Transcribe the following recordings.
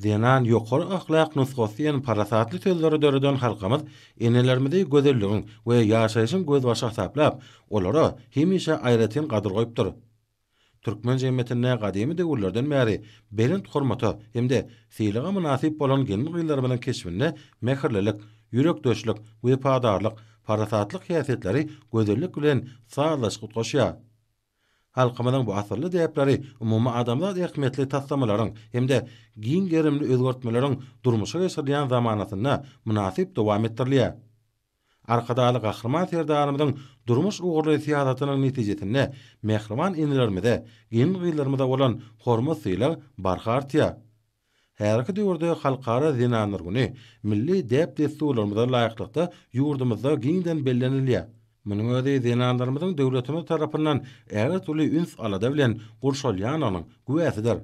Zenan ýokary ahlak nusgatsyň parasatly sözleri döreden halkamyz enelerimizi gözelligiň we ýaşaýyşyň göz başa saplap, olara hemişe aýratyn gadyr goýupdyr. Türkmen jemgyýetine gadymy döwürlerden bäri berent hormata hemde sylyga münasip bolan gelin gyýlar bilen keşbinde mehirlilik, ýürekdöşlük, wepadarlyk, parasatlyk häsiýetleri gözellik bilen sağlaşyp goşýar. Halkymyzyň bu asyrly däpleri umumy adamlar ähmiýetli taslamalaryň hemde giň gerimli özgertmeleriň durmuşa geçirýän zamanatyna münasip dowam etdirilýär. Arkadaly gahrman serdarymyzyň durmuş ugurly siýasatynyň netijesinde mehriban inilerimize, giň gyýlarymyza bolan hormat syýla barha artýar. Her iki döwürde halkara zinanlar güni milli däp desturlarymyza laýyklykda ýurdumyzda giňden bellenilýär. Munyň özi zinanlarymyzyň döwletimiz tarapyndan äger türlü üns alada bilen gurşalýanynyň güwäsidir.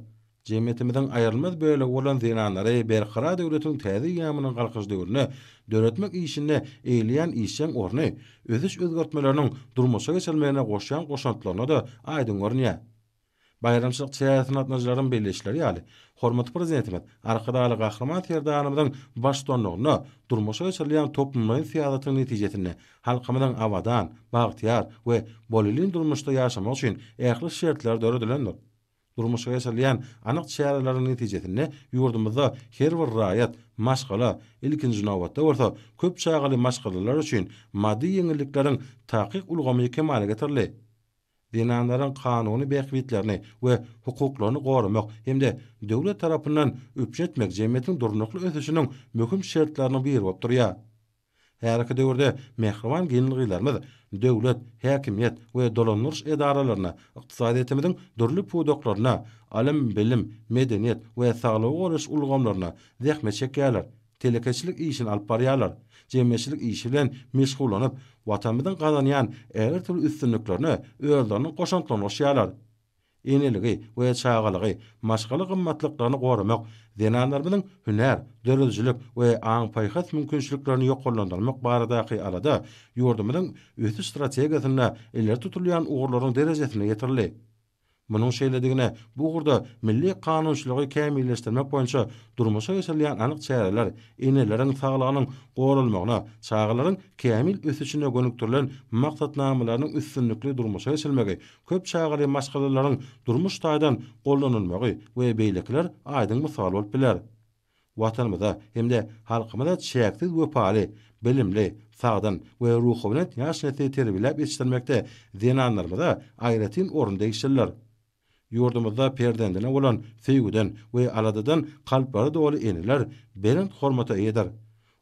Jemgyýetimiziň aýrylmaz bölegi bolan zinanlary berkara döwletiň täze ýamynyň galkyş döwrüne döretmek işinde eýleýän işçiň orny özüş özgertmeleriniň durmuşa geçirilmegine goşýan goşantlaryna da aýdyn görnýär. Bayramçylyk çäýäsini atnajaryň belleşleri ýaly. Hormatly prezidentimiz arkadaly gahrman serdarymyzyň başdanlygyna durmuşa geçirilýän toplumy siýasatynyň netijesinde halkymyzyň awadan, bagtyar we bolilin durmuşda ýaşamak üçin ähli şertler döredilendir. Durmuşa geçirilýän anyk çärelerin netijesinde ýurdumyzda her bir raýat, maşgala, ilkinji nowatda bolsa köp çağaly maşgalalar üçin maddi ýeňillikleriň takyk ulgamy kemale getirildi. Dinanlaryň kanuny beýikliklerini we hukuklaryny goramak hemde döwlet tarapyndan öpjetmek jemgyýetiň durnukly ösüşiniň möhüm şertlerini biri bolup durýar. Her iki döwürde mehriban gelin döwlet, häkimiýet we dolanýyş edaralaryna, ykdysadiyetimiziň dürli pudoklaryna, alim bilim, medeniýet we saglyk goruş ulgamlaryna zähmet çekýärler. Telekeçilik işini alyp barýarlar. Jemgyýetçilik işi bilen meşgulanyp, watanymyzyň gazanýan äger türlü üstünliklerini özleriniň goşantlaryna goşýarlar. Eneligi we çağalygy, maşgaly gymmatlyklaryny goramak, zinanlarynyň hüner, döreljilik we aň paýhas mümkinçiliklerini ýoklandyrmak baradaky alada ýurdumyzyň ötü strategiýasyna ileri tutulýan ugurlaryň derejesine ýetirildi. Munyň şeýledigine bu gurda milli kanunçylygy kämilleşdirmek boýunça durmuşa geçirilýän anyk çäreler, eneleriň saglygynyň goralmagyna, çağalaryň kämil ösüşine gönüktirilen maksatnamalarynyň üstünlikli durmuşa geçirilmegi, köp çağaly maşgalalaryň durmuş taýdan gollanylmagy we beýlekler aýdyň mysal bolup biler. Watanymyza hemde halkymyza çäksiz wepaly, bilimli, sagdan we ruhy bilen ýaş nesli terbiýelep yetişdirmekde zinanlarymyza aýratyn orun degişirler. Ýurdumyzda perdendine bolan feýgüden we aladadan kalpary doly eneler berent hormata eýdir.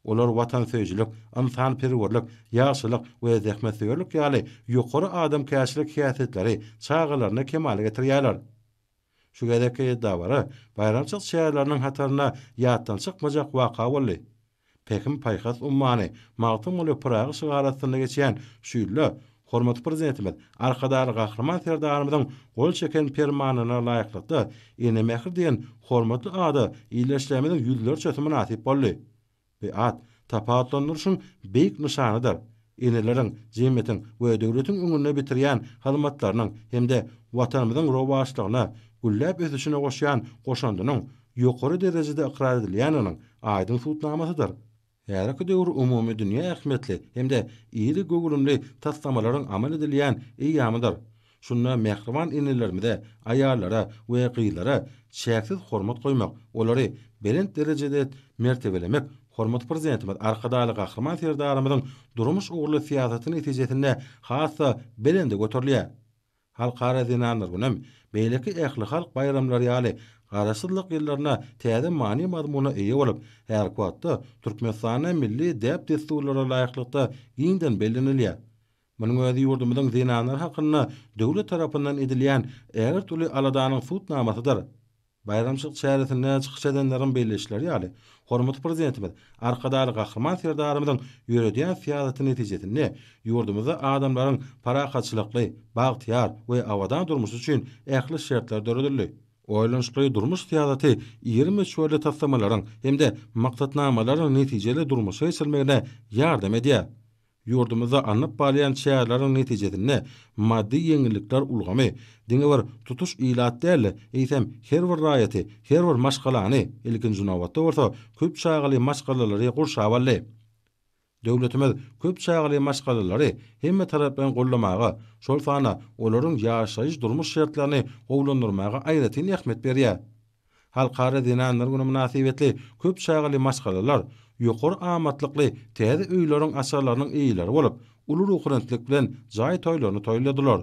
Olar watan söýjilik, insanperwerlik, ýaşylyk we zähmetsegerlik ýaly ýokary adam käşilik häsiýetleri çağalaryna kemale getirýärler. Şu gedeki dawara bayramçylyk şäherleriniň hataryna ýatdan çykmajak waka boldy. Pekim paýhas ummany magtym olup Praga şygarasynda geçýän şüýle hormatly prezidentimiz arkadaly gahrman serdarymyzyň gol çeken permanyna laýyklykda ene mehir diýen hormatly ady iýleşdirmeden ýüzlerçe münasip boldy. Ve ad tapatlanýyşyň beýik nişanydyr. Eneleriň, jemgyýetiň we döwletiň öňünde bitirýän hyzmatlarynyň hemde watanymyzyň rowaçlygyna gülläp ösüşine goşýan goşandynyň ýokary derejede ikrar edilýäniň aýdyn tutnamasydyr. Her iki döwür umumy dünýä ähmiýetli hemde iri gögülümli taslamalaryň amal edilýän eýýamydyr. Şunda mehriban enelerimize, aýallara we gyýlara çäksiz hormat goýmak, olary berent derejede mertebelemek, hormat prezidentimiz arkadaly gahrman serdarymyzyň durmuş ugurly siýasatyny netijesinde hassa belende göterilýär. Halkara zinanlar günem beýleki ähli halk bayramlary ýaly garaşsyzlyk ýyllaryna täze many mazmuna eýe bolup, her wagtda Türkmenistana milli däp desturlara laýyklykda giňden bellenilýär. Munyň özi ýurdumyzyň zinanlar hakyna döwlet tarapyndan edilýän äger türlü aladanyň tutnamasydyr. Bayramçylyk çäresinde çykyş edenleriň belleşleri ýaly. Hormatly prezidentimiz arkadaly gahrman serdarymyzyň ýöredýän siýasaty netijesinde ýurdumyzda adamlaryň parakaçylykly, bagtyar we awadan durmuş üçin ähli şertler döredildi. Oýlançly durmuş siýasaty 20 şöyle taslamalaryň hemde maksatnamalaryň netijeli durmuşa geçirilmegine ýardam edýär. yurdumyza anyp balyan şäherleriň netijesinde maddi ýeňillikler ulgamy, diňe bir tutuş ilat däl, eýsem her bir raýaty, her bir maşgalany ilkinji nowatda bolsa köp şaýaly maşgalalary gurşap aldy. Döwletimiz köp şaýaly maşgalalary hemme tarapdan gollamaga, şol sana olaryň ýaşaýyş durmuş şertlerini gowlandyrmaga aýratyn ähmet berýär. Halkara dinanlar güni münasibetli köp şaýaly maşgalalar ýokary amatlykly täze öýleriň aşarlarynyň eýleri bolup, ulur ukurentlik bilen jaý toýlaryny toýladylar.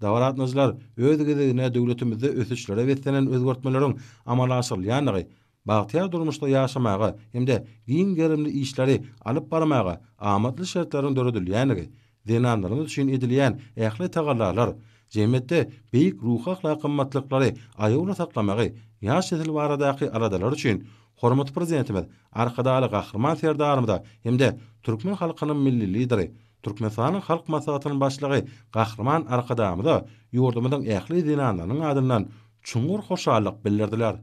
Dawlatnyjlar öz gezegine döwletimizde ösüşlere betlenen özgertmeleriň amala aşyrylýanyny, bagtyar durmuşda ýaşamaga hemde giň gerimli işleri alyp barmaga amatly şertlaryň döredilýäni, dinanlaryň üçin edilýän ähli tagallarlar, jemgyýetde beýik ruh ahlak kymmatlyklary aýawla saklamagy, ýaş nesil baradaky aradalar üçin hormat prezidentimiz arkadaly gahrman serdarymda hemde türkmen halkynyň milli lideri, Türkmenistanyň halk maslahatynyň başlygy gahrman arkadamyda ýurdumyzyň ähli dinanlarynyň adyndan çuňur hoşallyk bildirdiler.